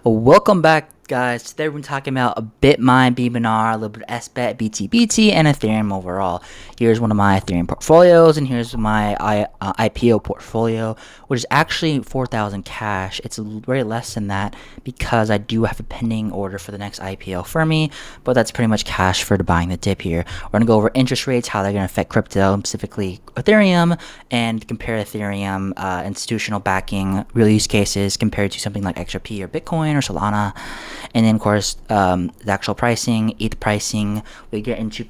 Welcome back, guys. Today we're talking about Bitmine, BMNR, a little bit of sbet, BTBT, and Ethereum overall. Here's one of my Ethereum portfolios, and here's my IPO portfolio, which is actually 4,000 cash. It's very less than that because I do have a pending order for the next IPO for me, but that's pretty much cash for buying the dip here. We're going to go over interest rates, how they're going to affect crypto, specifically Ethereum, and compare Ethereum institutional backing, real use cases compared to something like XRP or Bitcoin or Solana. And then, of course, the actual pricing, ETH pricing. We get into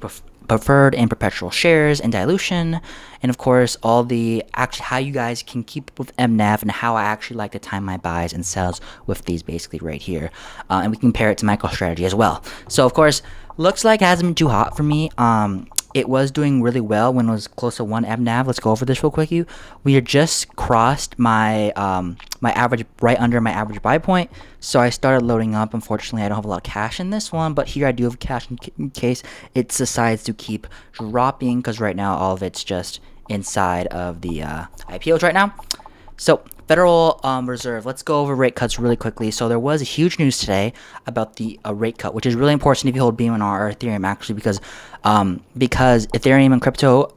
preferred and perpetual shares and dilution, and of course all the actually how you guys can keep up with MNAV and how I actually like to time my buys and sells with these basically right here, and we compare it to MicroStrategy as well. So of course, looks like it hasn't been too hot for me. It was doing really well when it was close to 1 MNAV. Let's go over this real quick. We had just crossed my my average, right under my average buy point. So I started loading up. Unfortunately, I don't have a lot of cash in this one, but here I do have cash in case it decides to keep dropping, because right now all of it's just inside of the IPOs right now. So Federal Reserve, let's go over rate cuts really quickly. So there was a huge news today about the rate cut, which is really important if you hold BMNR or Ethereum, actually, because Ethereum and crypto,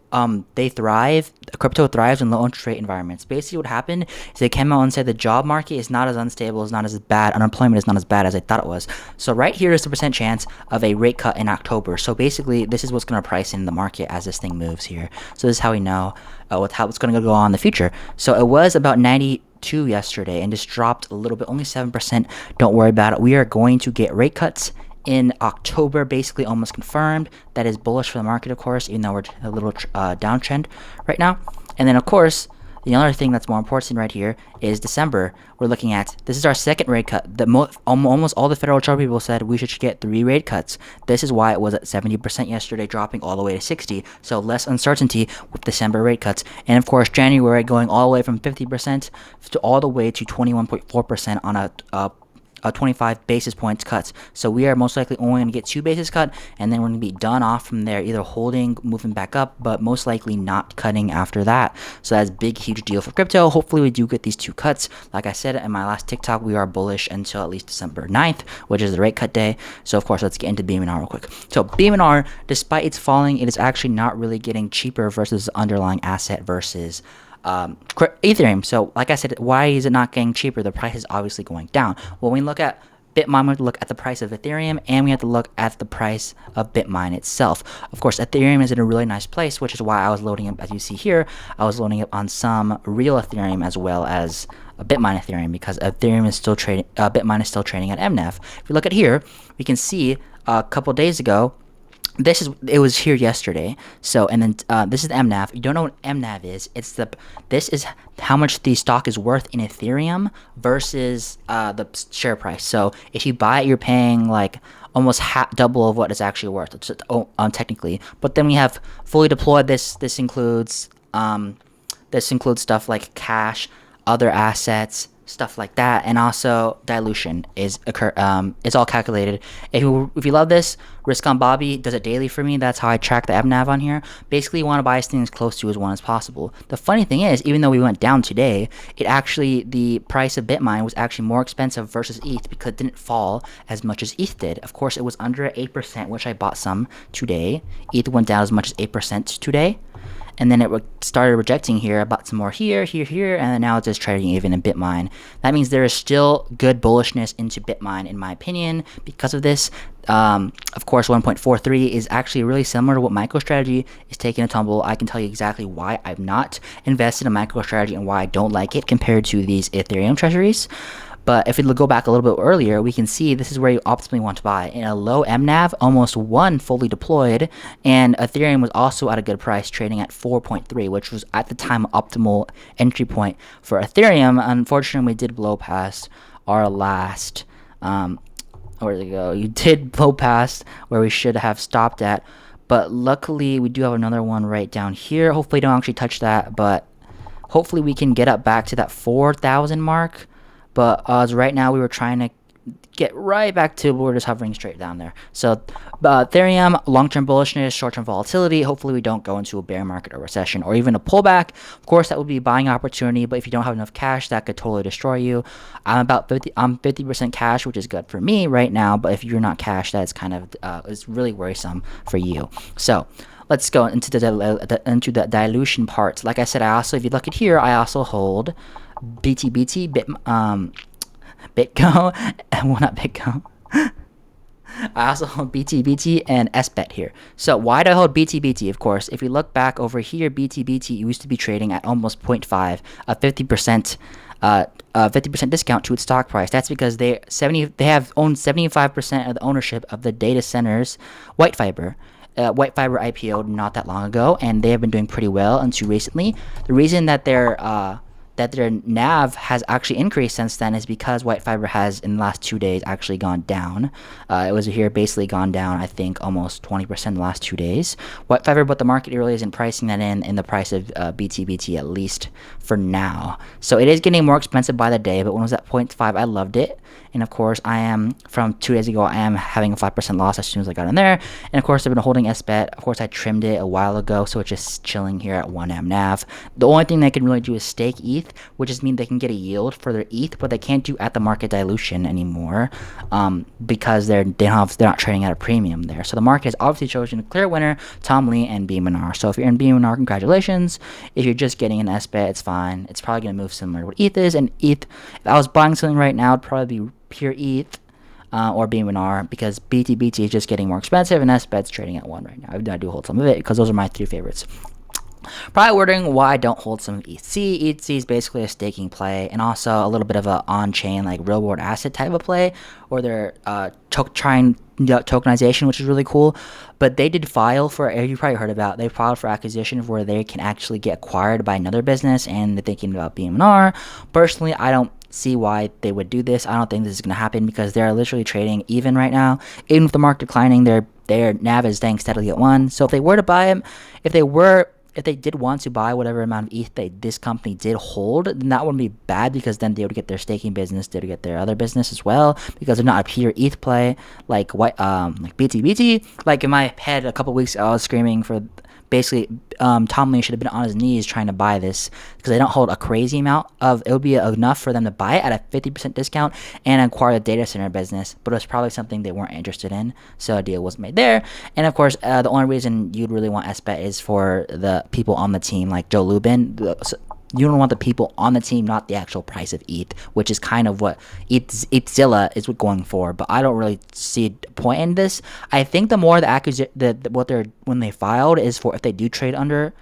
they thrive. Crypto thrives in low interest rate environments. Basically, what happened is they came out and said the job market is not as unstable, is not as bad, unemployment is not as bad as I thought it was. So right here is the percent chance of a rate cut in October. So basically, this is what's going to price in the market as this thing moves here. So this is how we know what's going to go on in the future. So it was about 92 yesterday and just dropped a little bit, only 7%. Don't worry about it. We are going to get rate cuts in October, basically almost confirmed. That is bullish for the market, of course, even though we're a little downtrend right now. And then, of course, the other thing that's more important right here is December. We're looking at, this is our second rate cut. Almost all the Federal Reserve people said we should get 3 rate cuts. This is why it was at 70% yesterday, dropping all the way to 60. So less uncertainty with December rate cuts. And of course, January going all the way from 50% to all the way to 21.4% on a 25 basis points cuts. So we are most likely only going to get 2 basis cut, and then we're going to be done off from there, either holding, moving back up, but most likely not cutting after that. So that's a big, huge deal for crypto. Hopefully we do get these 2 cuts. Like I said in my last TikTok, we are bullish until at least December 9th, which is the rate cut day. So of course, let's get into BMNR real quick. So BMNR, despite its falling, it is actually not really getting cheaper versus the underlying asset versus Ethereum. So like I said, why is it not getting cheaper? The price is obviously going down. Well, when we look at Bitmine, we have to look at the price of Ethereum, and we have to look at the price of Bitmine itself. Of course, Ethereum is in a really nice place, which is why I was loading up, as you see here, I was loading up on some real Ethereum as well as a Bitmine Ethereum, because Ethereum is still trading, Bitmine is still trading at MNAV. If we look at here, we can see a couple days ago, it was here yesterday. So, and then this is the MNAV. You don't know what MNAV is. This is how much the stock is worth in Ethereum versus the share price. So if you buy it, you're paying like almost double of what it's actually worth. Technically, but then we have fully deployed. This includes stuff like cash, other assets, stuff like that, and also dilution is it's all calculated. If you love this, risk on Bobby does it daily for me. That's how I track the MNAV on here. Basically, you want to buy as things as close to as 1 as possible. The funny thing is, even though we went down today, the price of Bitmine was actually more expensive versus ETH because it didn't fall as much as ETH did. Of course, it was under 8%, which I bought some today. ETH went down as much as 8% today. And then it started rejecting here, I bought some more here, and then now it's just trading even in Bitmine. That means there is still good bullishness into Bitmine, in my opinion, because of this. Of course, 1.43 is actually really similar to what MicroStrategy is taking a tumble. I can tell you exactly why I've not invested in MicroStrategy and why I don't like it compared to these Ethereum treasuries. But if we go back a little bit earlier, we can see this is where you optimally want to buy. In a low MNAV, almost 1 fully deployed, and Ethereum was also at a good price, trading at 4.3, which was at the time optimal entry point for Ethereum. Unfortunately, we did blow past our last, where did it go? You did blow past where we should have stopped at, but luckily we do have another one right down here. Hopefully, don't actually touch that, but hopefully we can get up back to that 4,000 mark. But as right now, we were trying to get right back to we're just hovering straight down there. So Ethereum, long-term bullishness, short-term volatility. Hopefully we don't go into a bear market or recession or even a pullback. Of course, that would be a buying opportunity, but if you don't have enough cash, that could totally destroy you. I'm 50% cash, which is good for me right now, but if you're not cash, that's kind of is really worrisome for you. So let's go into the dilution part. Like I said, I also, if you look at here, I also hold BTBT, Bitco, well, not Bitco. I also hold BTBT and sbet here. So why do I hold BTBT? Of course, if you look back over here, BTBT used to be trading at almost 0.5, a 50%. 50% discount to its stock price. That's because they have owned 75% of the ownership of the data centers, White Fiber. White Fiber IPO'd not that long ago, and they have been doing pretty well until recently. The reason that their NAV has actually increased since then is because White Fiber has, in the last 2 days, actually gone down. It was here basically gone down, I think, almost 20% in the last 2 days. White Fiber, but the market really isn't pricing that in the price of BTBT, at least for now. So it is getting more expensive by the day, but when it was at 0.5, I loved it. And of course, from 2 days ago, I am having a 5% loss as soon as I got in there. And of course, I've been holding sbet. Of course, I trimmed it a while ago, so it's just chilling here at 1 MNAV. The only thing they can really do is stake ETH, which just means they can get a yield for their ETH, but they can't do at the market dilution anymore because they're not trading at a premium there. So the market has obviously chosen a clear winner, Tom Lee and BMNR. So if you're in BMNR, congratulations. If you're just getting an sbet, it's fine. It's probably going to move similar to what ETH is. And ETH, if I was buying something right now, it'd probably be pure ETH or BMNR, because BTBT is just getting more expensive and sbet's trading at 1 right now. I do hold some of it because those are my 3 favorites. Probably wondering why I don't hold some ETH. ETH is basically a staking play and also a little bit of a on-chain, like real-world asset type of play, or they're trying tokenization, which is really cool. But they did file for, you probably heard about, they filed for acquisition where they can actually get acquired by another business, and they're thinking about BMNR. Personally, I don't see why they would do this. I don't think this is going to happen because they're literally trading even right now. Even with the market declining, their NAV is staying steadily at 1. So if they were to buy them, if they did want to buy whatever amount of ETH this company did hold, then that wouldn't be bad, because then they would get their staking business, they would get their other business as well, because they're not a pure ETH play like BTBT. Like in my head a couple weeks ago, I was screaming for basically Tom Lee should have been on his knees trying to buy this, because they don't hold a crazy amount of, it would be enough for them to buy it at a 50% discount and acquire the data center business, but it was probably something they weren't interested in, so a deal was made there. And of course, the only reason you'd really want sbet is for the people on the team, like Joe Lubin. You don't want the people on the team, not the actual price of ETH, which is kind of what ETHzilla is going for. But I don't really see a point in this. I think the more when they filed is for if they do trade under,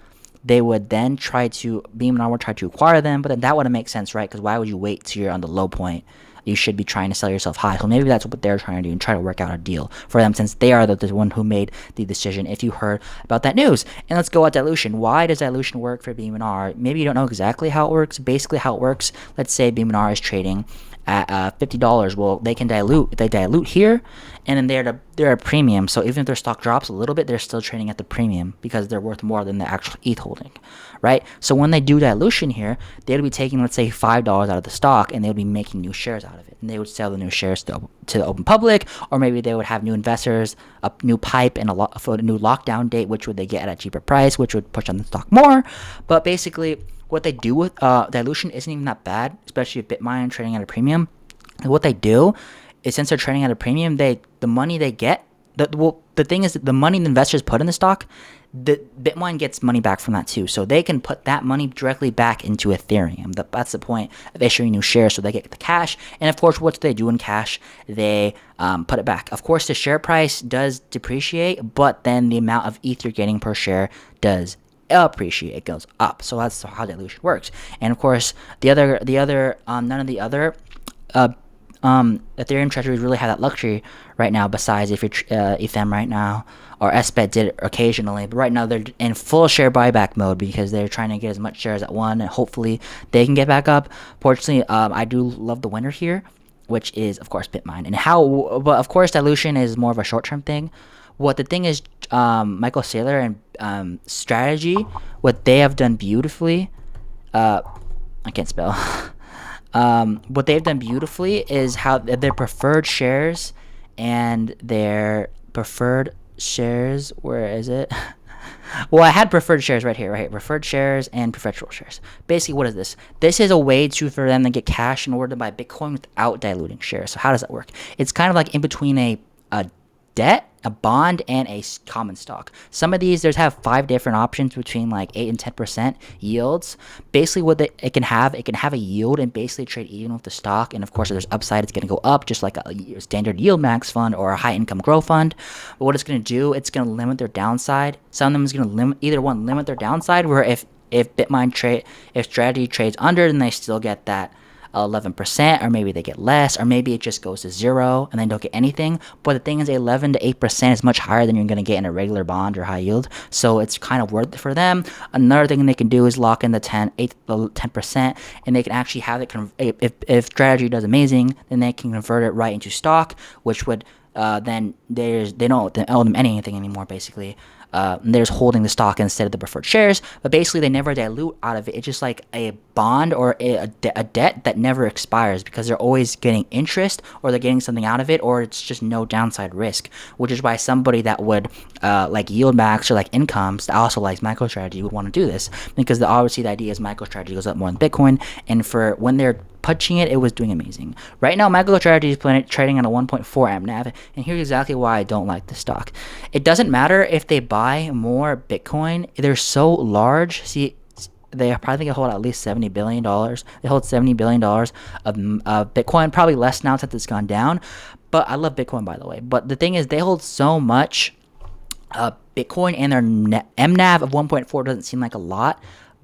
they would then BMNR would try to acquire them. But then that wouldn't make sense, right? Because why would you wait till you're on the low point? You should be trying to sell yourself high. So maybe that's what they're trying to do and try to work out a deal for them, since they are the one who made the decision, if you heard about that news. And let's go at dilution. Why does dilution work for BMNR? Maybe you don't know exactly how it works. Basically how it works, let's say BMNR is trading at $50. Well, they can dilute. They dilute here, and then they're a premium. So even if their stock drops a little bit, they're still trading at the premium because they're worth more than the actual ETH holding, right? So when they do dilution here, they'd be taking, let's say, $5 out of the stock, and they would be making new shares out of it, and they would sell the new shares to the open public, or maybe they would have new investors, a new pipe, and for a new lockdown date, which would they get at a cheaper price, which would push on the stock more. But basically, what they do with dilution isn't even that bad, especially if Bitmine trading at a premium. And what they do is, since they're trading at a premium, the money they get, the thing is that the money the investors put in the stock, the Bitmine gets money back from that too. So they can put that money directly back into Ethereum. That's the point of issuing new shares, so they get the cash. And of course, what do they do in cash? They put it back. Of course, the share price does depreciate, but then the amount of ETH you're getting per share does appreciate. It goes up. So that's how dilution works. And of course, none of the other Ethereum treasuries really have that luxury right now, besides if you're Ethem right now, or sbet did it occasionally, but right now they're in full share buyback mode because they're trying to get as much shares at 1, and hopefully they can get back up. Fortunately, I do love the winner here, which is of course Bitmine. But of course dilution is more of a short-term thing. What the thing is, Michael Saylor and Strategy, what they have done beautifully, I can't spell. what they've done beautifully is how their preferred shares and their preferred shares, where is it? Well, I had preferred shares right here, right? Preferred shares and perpetual shares. Basically, what is this? This is a way for them to get cash in order to buy Bitcoin without diluting shares. So how does that work? It's kind of like in between a debt, a bond, and a common stock. Some of these, there's have 5 different options between like 8 and 10% yields. Basically, what it can have a yield and basically trade even with the stock. And of course, if there's upside, it's going to go up, just like a standard yield max fund or a high income growth fund. But what it's going to do, it's going to limit their downside. Some of them is going to limit their downside, where if if strategy trades under, then they still get that 11%, or maybe they get less, or maybe it just goes to 0 and then don't get anything. But the thing is, 11 to 8% is much higher than you're going to get in a regular bond or high yield, so it's kind of worth it for them. Another thing they can do is lock in the 10%, and they can actually have it if strategy does amazing, then they can convert it right into stock, which would then they don't owe them anything anymore, basically. They're just holding the stock instead of the preferred shares, but basically they never dilute out of it. It's just like a bond or a debt that never expires, because they're always getting interest, or they're getting something out of it, or it's just no downside risk, which is why somebody that would like yield max or like incomes that also likes MicroStrategy would want to do this, because obviously the idea is MicroStrategy goes up more than Bitcoin, and for when they're punching it was doing amazing. Right now, MicroStrategy is trading at a 1.4 MNAV, and here's exactly why I don't like the stock. It doesn't matter if they buy more Bitcoin; they're so large. See, they probably hold at least $70 billion. They hold $70 billion of Bitcoin, probably less now since it's gone down. But I love Bitcoin, by the way. But the thing is, they hold so much Bitcoin, and their MNAV of 1.4 doesn't seem like a lot.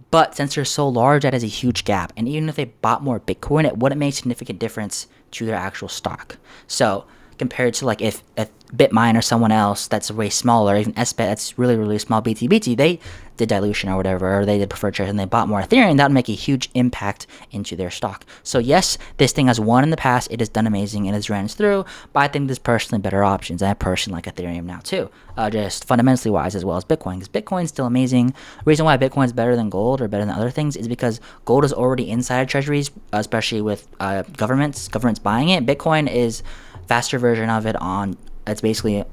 But since they're so large, that is a huge gap. And even if they bought more Bitcoin, it wouldn't make a significant difference to their actual stock. So compared to like if Bitmine or someone else that's way smaller, even sbet that's really, really small, BTBT, they did dilution or whatever, or they did preferred shares and they bought more Ethereum, that would make a huge impact into their stock. So yes, this thing has won in the past, it has done amazing, it has ran through, but I think there's personally better options. I personally like Ethereum now too, just fundamentally wise, as well as Bitcoin, because Bitcoin's still amazing. The reason why Bitcoin is better than gold or better than other things is because gold is already inside treasuries, especially with governments buying it. Bitcoin is faster version of it it's basically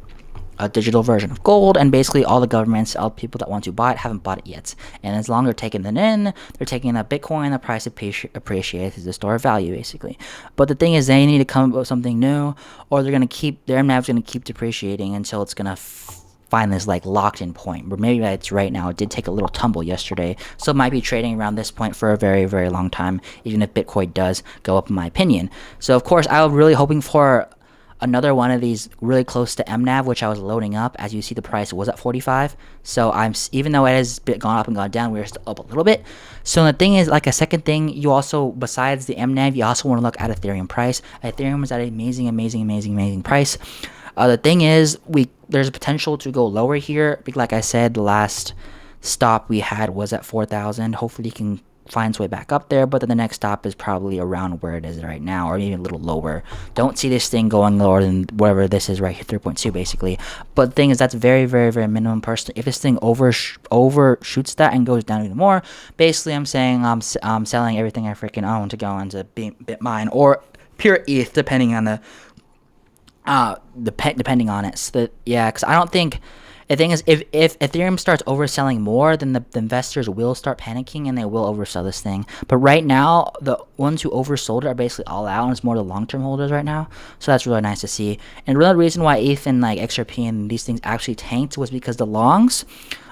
a digital version of gold, and basically all the governments, all the people that want to buy it haven't bought it yet. And as long as they're taking it in, they're taking a Bitcoin, the price appreciates as a store of value, basically. But the thing is, they need to come up with something new, or they're going to keep, their MNAV's going to keep depreciating until it's going to find this like locked in point, where maybe it's right now. It did take a little tumble yesterday, so it might be trading around this point for a very, very long time, even if Bitcoin does go up, in my opinion. So of course, I was really hoping for another one of these really close to MNAV, which I was loading up. As you see, the price was at 45. So even though it has gone up and gone down, we're still up a little bit. So the thing is, like a second thing, you also, besides the MNAV, you also want to look at Ethereum price. Ethereum is at an amazing price. The thing is, there's a potential to go lower here. Like I said, the last stop we had was at 4,000. Hopefully, you can find its way back up there, but then the next stop is probably around where it is right now, or even a little lower. Don't see this thing going lower than whatever this is right here, 3.2 basically. But the thing is, that's very, very, very minimum. Personally, if this thing overshoots that and goes down even more, basically I'm saying I'm selling everything I freaking own to go into Bitmine or pure ETH, depending on depending on it. So yeah, because I don't think. The thing is, if Ethereum starts overselling more, then the investors will start panicking and they will oversell this thing. But right now, the ones who oversold it are basically all out, and it's more the long-term holders right now. So that's really nice to see. And the real reason why ETH and like XRP and these things actually tanked was because the longs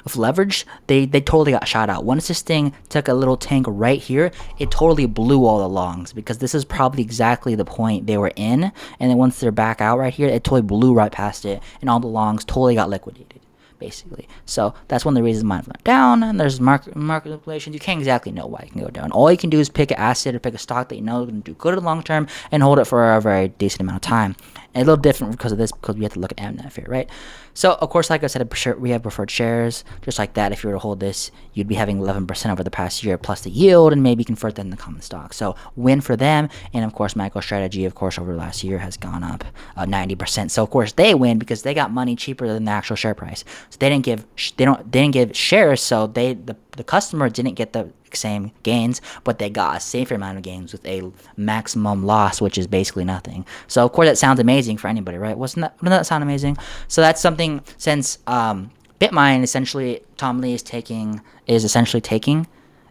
of leverage, they totally got shot out. Once this thing took a little tank right here, it totally blew all the longs, because this is probably exactly the point they were in. And then once they're back out right here, it totally blew right past it, and all the longs totally got liquidated, basically. So that's one of the reasons mine went down. And there's market manipulations. You can't exactly know why it can go down. All you can do is pick an asset or pick a stock that you know is going to do good in the long term and hold it for a very decent amount of time. And a little different because of this, because we have to look at MNAV here, right? So of course, like I said, we have preferred shares. Just like that, if you were to hold this, you'd be having 11% over the past year plus the yield, and maybe convert that into common stock. So win for them. And of course, MicroStrategy, of course, over the last year has gone up 90%. So of course they win because they got money cheaper than the actual share price. So they didn't give shares, so the customer didn't get the exact same gains, but they got a safer amount of gains with a maximum loss, which is basically nothing. So of course that sounds amazing for anybody, right? Wouldn't that sound amazing? So that's something, since Bitmine essentially, Tom Lee is essentially taking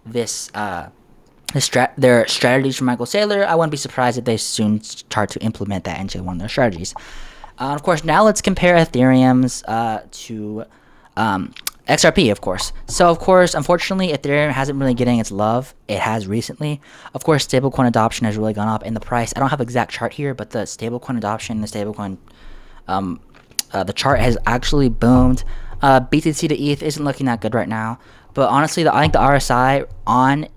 this their strategies from Michael Saylor. I wouldn't be surprised if they soon start to implement that into one of their strategies. Of course, now let's compare Ethereum's to XRP, of course. So, of course, unfortunately, Ethereum hasn't really getting its love. It has recently. Of course, stablecoin adoption has really gone up in the price. I don't have exact chart here, but the stablecoin adoption, the chart has actually boomed. BTC to ETH isn't looking that good right now. But honestly, I think the RSI on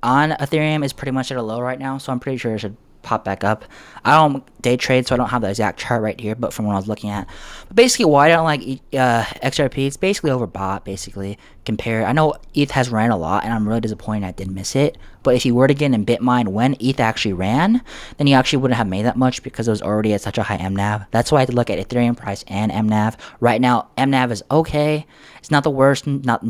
Ethereum is pretty much at a low right now, so I'm pretty sure it should pop back up. I don't day trade, so I don't have the exact chart right here, but from what I was looking at. But basically, why I don't like XRP, it's basically overbought, basically. I know ETH has ran a lot, and I'm really disappointed I did miss it. But if you were to get in Bitmine when ETH actually ran, then you actually wouldn't have made that much because it was already at such a high MNAV. That's why I had to look at Ethereum price and MNAV. Right now, MNAV is okay. It's not the worst, not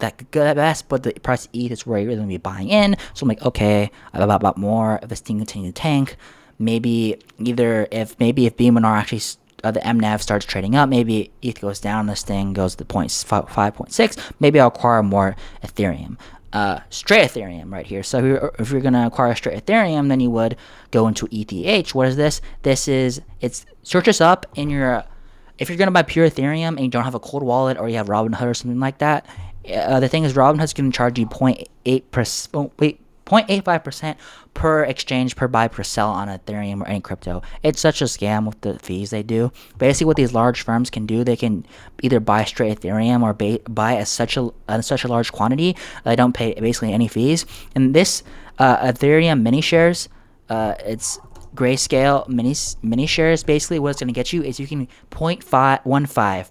that good at best, but the price of ETH is where you're going to be buying in. So I'm like, okay, about more. If this thing continues to tank, maybe if BMNR actually the MNAV starts trading up, maybe ETH goes down, this thing goes to 5.6, maybe I'll acquire more Ethereum. Straight Ethereum right here. So if you're going to acquire straight Ethereum, then you would go into ETH. What is this? Search this up in your, if you're going to buy pure Ethereum and you don't have a cold wallet or you have Robinhood or something like that, the thing is Robinhood's going to charge you 0.85% per exchange, per buy, per sell on Ethereum or any crypto. It's such a scam with the fees they do. Basically, what these large firms can do, they can either buy straight Ethereum or buy such a large quantity. They don't pay basically any fees. And this Ethereum mini shares, it's grayscale mini shares. Basically, what it's going to get you is you can 0.15,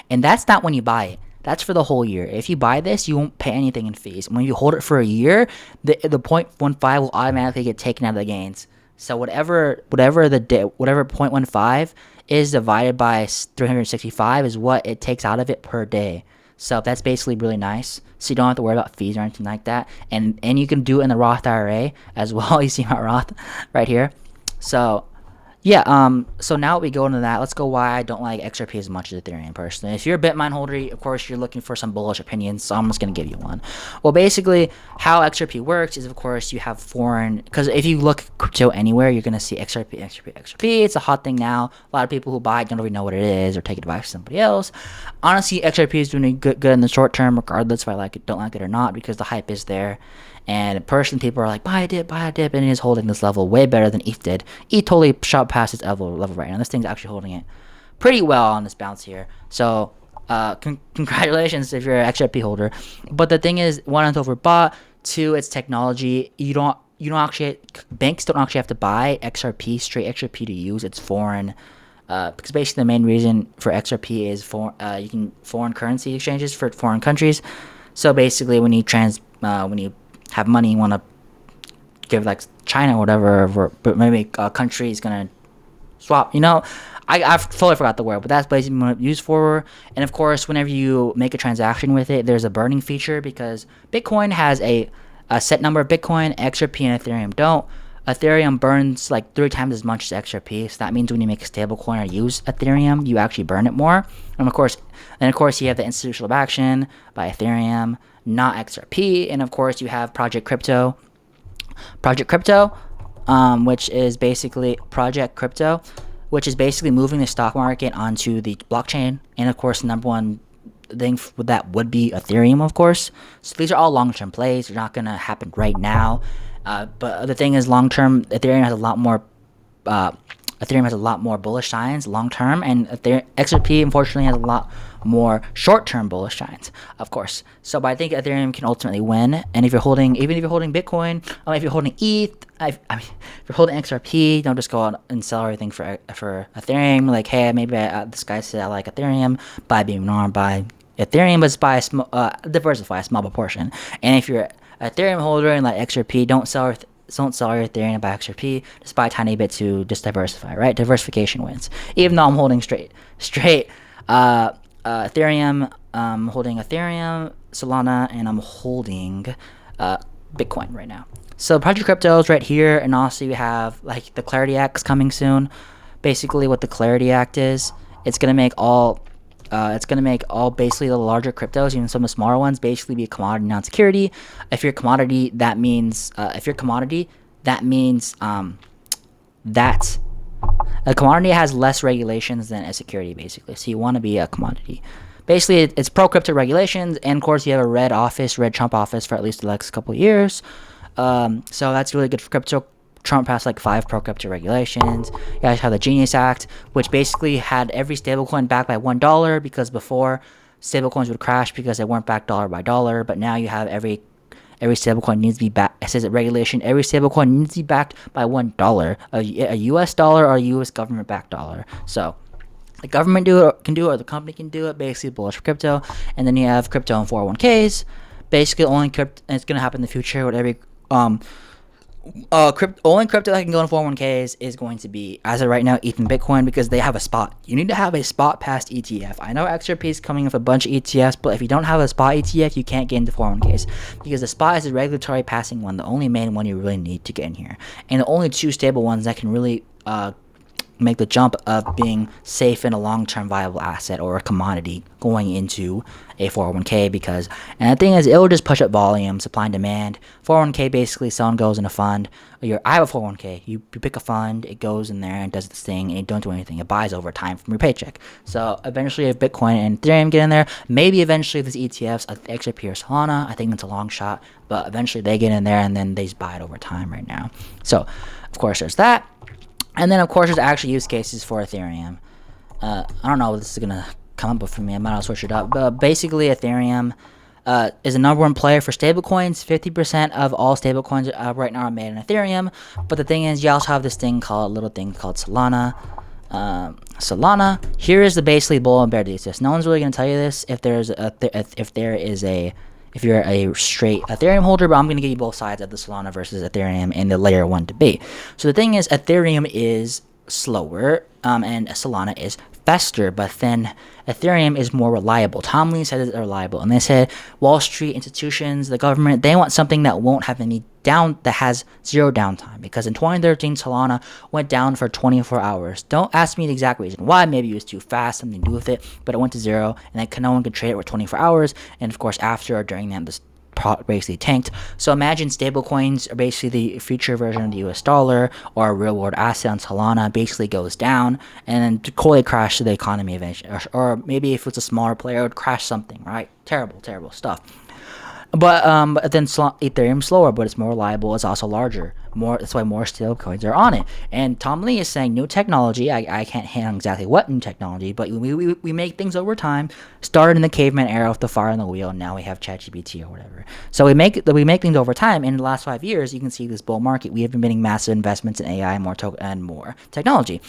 and that's not when you buy it. That's for the whole year. If you buy this, you won't pay anything in fees. When you hold it for a year, the 0.15 will automatically get taken out of the gains. So whatever 0.15 is divided by 365 is what it takes out of it per day. So that's basically really nice. So you don't have to worry about fees or anything like that. And you can do it in the Roth IRA as well. You see my Roth right here. So yeah, so now we go into that. Let's go why I don't like XRP as much as Ethereum personally. If you're a Bitmine holder, of course, you're looking for some bullish opinions, so I'm just going to give you one. Well, basically, how XRP works is, of course, you have foreign, because if you look crypto anywhere, you're going to see XRP. It's a hot thing now. A lot of people who buy it don't really know what it is or take advice from somebody else. Honestly, XRP is doing good in the short term, regardless if I don't like it or not, because the hype is there. And personally, people are like, buy a dip, and it is holding this level way better than ETH did. ETH totally shot past its level right now. This thing's actually holding it pretty well on this bounce here. So, congratulations if you're an XRP holder. But the thing is, one, it's overbought. Two, it's technology. Banks don't actually have to buy straight XRP to use. It's foreign. Because basically the main reason for XRP is foreign currency exchanges for foreign countries. So basically, when you have money you want to give like China or whatever, but maybe a country is going to swap, I've totally forgot the word, but that's basically what it's used for. And of course, whenever you make a transaction with it, there's a burning feature because Bitcoin has a set number of Bitcoin, XRP and Ethereum don't. Ethereum burns like 3 times as much as XRP, so that means when you make a stable coin or use Ethereum, you actually burn it more. And of course, you have the institutional action by Ethereum, not XRP, and of course you have Project Crypto, which is basically moving the stock market onto the blockchain. And of course, the number one thing with that would be Ethereum, of course. So these are all long-term plays. They're not gonna happen right now, but the thing is, long-term, Ethereum has a lot more bullish signs long-term, and XRP unfortunately has a lot more short-term bullish signs, of course. But I think Ethereum can ultimately win. And even if you're holding Bitcoin, if you're holding ETH, if you're holding XRP, don't just go out and sell everything for Ethereum. Like, hey, maybe this guy said I like Ethereum, buy BMNR, buy Ethereum, but diversify a small proportion. And if you're an Ethereum holder and like XRP, don't sell your Ethereum by XRP. Just buy a tiny bit to just diversify, right? Diversification wins. Even though I'm holding straight Ethereum, holding Ethereum, Solana, and I'm holding Bitcoin right now. So project cryptos right here, and also you have like the Clarity Act coming soon. Basically, what the Clarity Act is, it's gonna make all basically the larger cryptos, even some of the smaller ones, basically be a commodity, non-security. If you're a commodity, that means that a commodity has less regulations than a security, basically. So you want to be a commodity. Basically, it's pro-crypto regulations, and of course, you have a red Trump office for at least the next couple of years. So that's really good for crypto. Trump passed like 5 pro-crypto regulations. You guys have the Genius Act, which basically had every stablecoin backed by $1, because before stablecoins would crash because they weren't backed dollar by dollar. But now you have every stablecoin needs to be backed. It says it regulation. Every stablecoin needs to be backed by $1, a U.S. dollar or a U.S. government backed dollar. So the government can do it, or the company can do it. Basically, bullish for crypto. And then you have crypto and 401ks. Basically, only crypto. And it's gonna happen in the future with every only crypto that can go in 401ks is going to be, as of right now, ETH and Bitcoin, because they have a spot. You need to have a spot past ETF. I know XRP is coming with a bunch of ETFs, but if you don't have a spot ETF, you can't get into 401ks, because the spot is a regulatory passing one, the only main one you really need to get in here, and the only 2 stable ones that can really make the jump of being safe in a long-term viable asset or a commodity going into a 401k. Because, and the thing is, it will just push up volume, supply and demand. 401k, basically someone goes in a fund. I have a 401k, you pick a fund, it goes in there and does its thing, and it don't do anything. It buys over time from your paycheck. So eventually, if Bitcoin and Ethereum get in there, maybe eventually these ETFs like XRP or Solana, I think that's a long shot, but eventually they get in there and then they just buy it over time right now. So of course there's that. And then, of course, there's actual use cases for Ethereum. I don't know if this is going to come up for me. I might not switch it up. But basically, Ethereum is the number 1 player for stablecoins. 50% of all stablecoins right now are made in Ethereum. But the thing is, you also have this little thing called Solana. Solana. Here is the basically bull and bear thesis. No one's really going to tell you this if you're a straight Ethereum holder, but I'm going to give you both sides of the Solana versus Ethereum in the layer 1 debate. So the thing is, Ethereum is slower, and Solana is faster, but then Ethereum is more reliable. Tom Lee said it's reliable, and they said Wall Street institutions, the government, they want something that won't have any that has 0 downtime, because in 2013 Solana went down for 24 hours. Don't ask me the exact reason why. Maybe it was too fast, something to do with it, but it went to 0, and then no one could trade it for 24 hours. And of course, after or during that, this basically tanked. So imagine stablecoins are basically the future version of the US dollar, or a real world asset on Solana basically goes down, and then totally crash the economy eventually. Or maybe if it's a smaller player, it would crash something, right? Terrible stuff. But then Ethereum's slower, but it's more reliable. It's also larger. That's why more stablecoins are on it. And Tom Lee is saying new technology. I can't hit on exactly what new technology, but we make things over time. Started in the caveman era with the fire on the wheel, and now we have ChatGPT or whatever. So we make things over time. And in the last 5 years, you can see this bull market. We have been making massive investments in AI and more technology.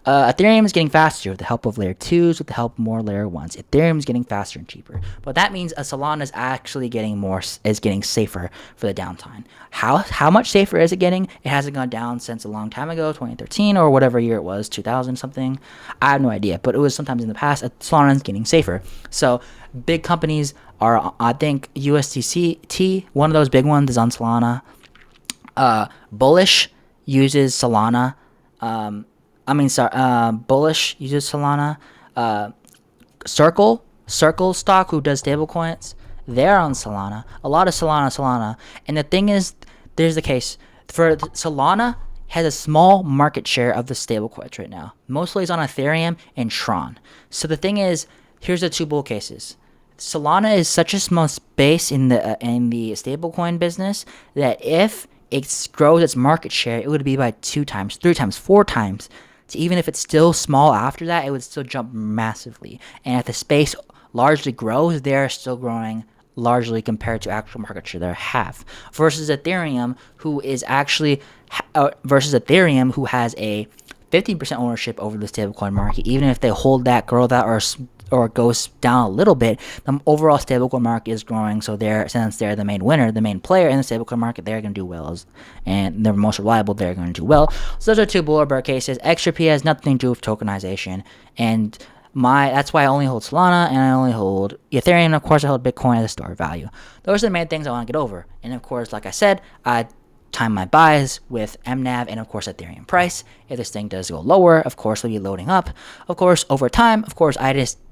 Ethereum is getting faster with the help of layer 2s, with the help of more layer 1s. Ethereum is getting faster and cheaper. But that means Solana is actually getting safer for the downtime. How much safer is it getting? It hasn't gone down since a long time ago, 2013 or whatever year it was, 2000 something. I have no idea, but it was sometimes in the past. Solana is getting safer. So big companies are, I think USDT, one of those big ones is on Solana. Bullish uses Solana. Bullish uses Solana. Circle stock, who does stablecoins, they're on Solana. A lot of Solana. And the thing is, there's the case for Solana has a small market share of the stablecoins right now. Mostly it's on Ethereum and Tron. So the thing is, here's the 2 bull cases. Solana is such a small space in the stablecoin business that if it grows its market share, it would be by 2 times, 3 times, 4 times. So even if it's still small after that, it would still jump massively. And if the space largely grows, they're still growing largely compared to actual market share. They're half. Versus Ethereum, who has a 15% ownership over the stablecoin market. Even if they hold that, grow that, or it goes down a little bit, the overall stablecoin market is growing. So since they're the main winner, the main player in the stablecoin market, they're going to do well. And they're most reliable, they're going to do well. So those are 2 bull or bear cases. XRP has nothing to do with tokenization. And That's why I only hold Solana and I only hold Ethereum. And of course, I hold Bitcoin as a store of value. Those are the main things I want to get over. And of course, like I said, I time my buys with MNAV and of course Ethereum price. If this thing does go lower, of course we'll be loading up. Of course, over time, of course,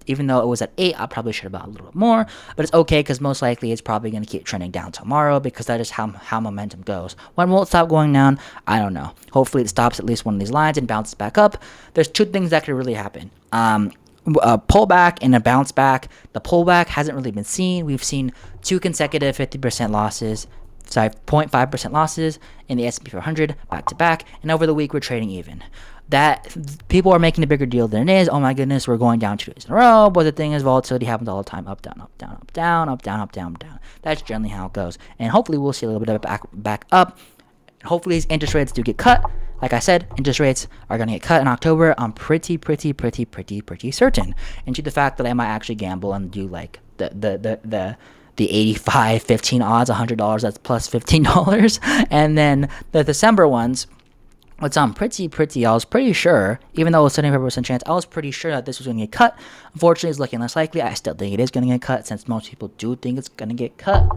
even though it was at 8, I probably should have bought a little bit more, but it's okay because most likely it's probably going to keep trending down tomorrow because that is how momentum goes. When will it stop going down? I don't know. Hopefully it stops at least one of these lines and bounces back up. There's two things that could really happen. A pullback and a bounce back. The pullback hasn't really been seen. We've seen 2 consecutive 50% losses. 0.5% losses in the S&P 500 back to back, and over the week we're trading even. That people are making a bigger deal than it is. Oh my goodness, we're going down 2 days in a row. But the thing is, volatility happens all the time: up, down, up, down, up, down, up, down, up, down, up, down. That's generally how it goes. And hopefully, we'll see a little bit of it back up. Hopefully, these interest rates do get cut. Like I said, interest rates are going to get cut in October. I'm pretty certain. And to the fact that I might actually gamble and do like the 85-15 odds, $100, that's plus $15. And then the December ones, which I'm I was pretty sure, even though it was 75% chance, I was pretty sure that this was going to get cut. Unfortunately, it's looking less likely. I still think it is going to get cut since most people do think it's going to get cut.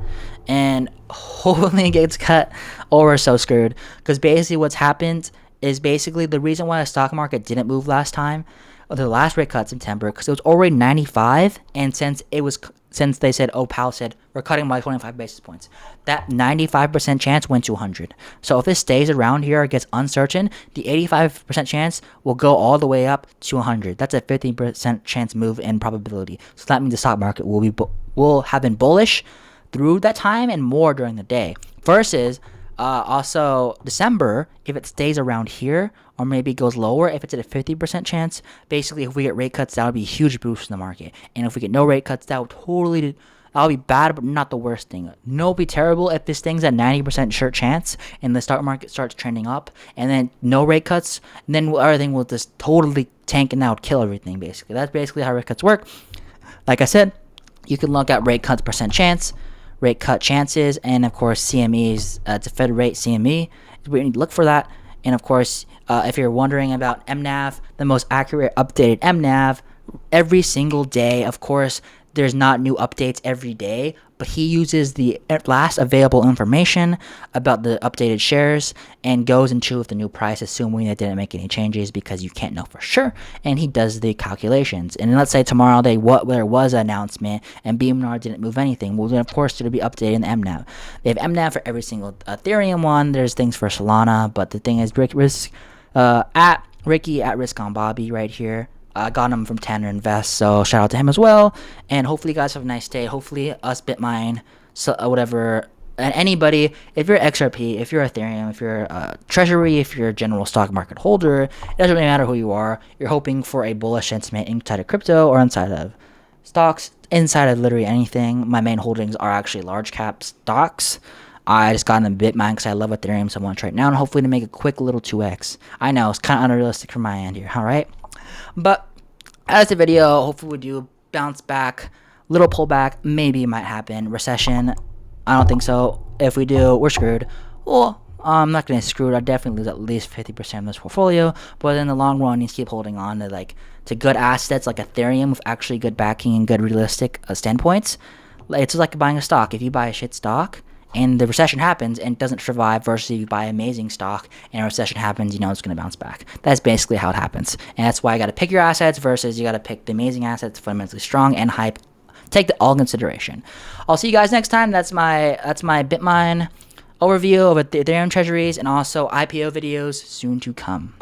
And hopefully it gets cut or we're so screwed. Because basically what's happened is basically the reason why the stock market didn't move last time, the last rate cut September, because it was already 95, and since they said, Powell said, we're cutting by 25 basis points, that 95% chance went to 100. So if it stays around here or gets uncertain, the 85% chance will go all the way up to 100. That's a 15% chance move in probability. So that means the stock market will have been bullish through that time and more during the day. Versus also December, if it stays around here or maybe goes lower, if it's at a 50% chance, basically if we get rate cuts, that would be a huge boost in the market. And if we get no rate cuts, that would be bad, but not the worst thing. No, it'd be terrible if this thing's at 90% sure chance and the stock market starts trending up and then no rate cuts, and then everything will just totally tank and that would kill everything basically. That's basically how rate cuts work. Like I said, you can look at rate cuts percent chance, rate cut chances, and of course CME's it's a Fed rate CME. We need to look for that. And of course, if you're wondering about MNAV, the most accurate updated MNAV every single day. Of course, there's not new updates every day, but he uses the last available information about the updated shares and goes into with the new price, assuming they didn't make any changes because you can't know for sure. And he does the calculations. And let's say tomorrow there was an announcement and BMNR didn't move anything. Well, then of course it'll be updated in the MNAV. They have MNAV for every single Ethereum one. There's things for Solana, but the thing is, at Ricky at Risk on Bobby right here. I got him from Tanner Invest, so shout out to him as well. And hopefully you guys have a nice day. Hopefully us Bitmine, whatever, and anybody, if you're XRP, if you're Ethereum, if you're treasury, if you're a general stock market holder, it doesn't really matter who you are. You're hoping for a bullish sentiment inside of crypto or inside of stocks, inside of literally anything. My main holdings are actually large cap stocks. I just got in the Bitmine because I love Ethereum, so I want to try it now and hopefully to make a quick little 2x. I know, it's kind of unrealistic from my end here, alright? But as the video, hopefully we do bounce back, little pullback, maybe it might happen. Recession, I don't think so. If we do, we're screwed. Well, I'm not going to screw it. I'll definitely lose at least 50% of this portfolio. But in the long run, you keep holding on to good assets like Ethereum with actually good backing and good realistic standpoints. It's just like buying a stock. If you buy a shit stock and the recession happens and it doesn't survive, versus if you buy amazing stock and a recession happens, you know it's going to bounce back. That's basically how it happens. And that's why you got to pick your assets versus you got to pick the amazing assets, fundamentally strong and hype. Take that all in consideration. I'll see you guys next time. That's my Bitmine overview of Ethereum treasuries and also IPO videos soon to come.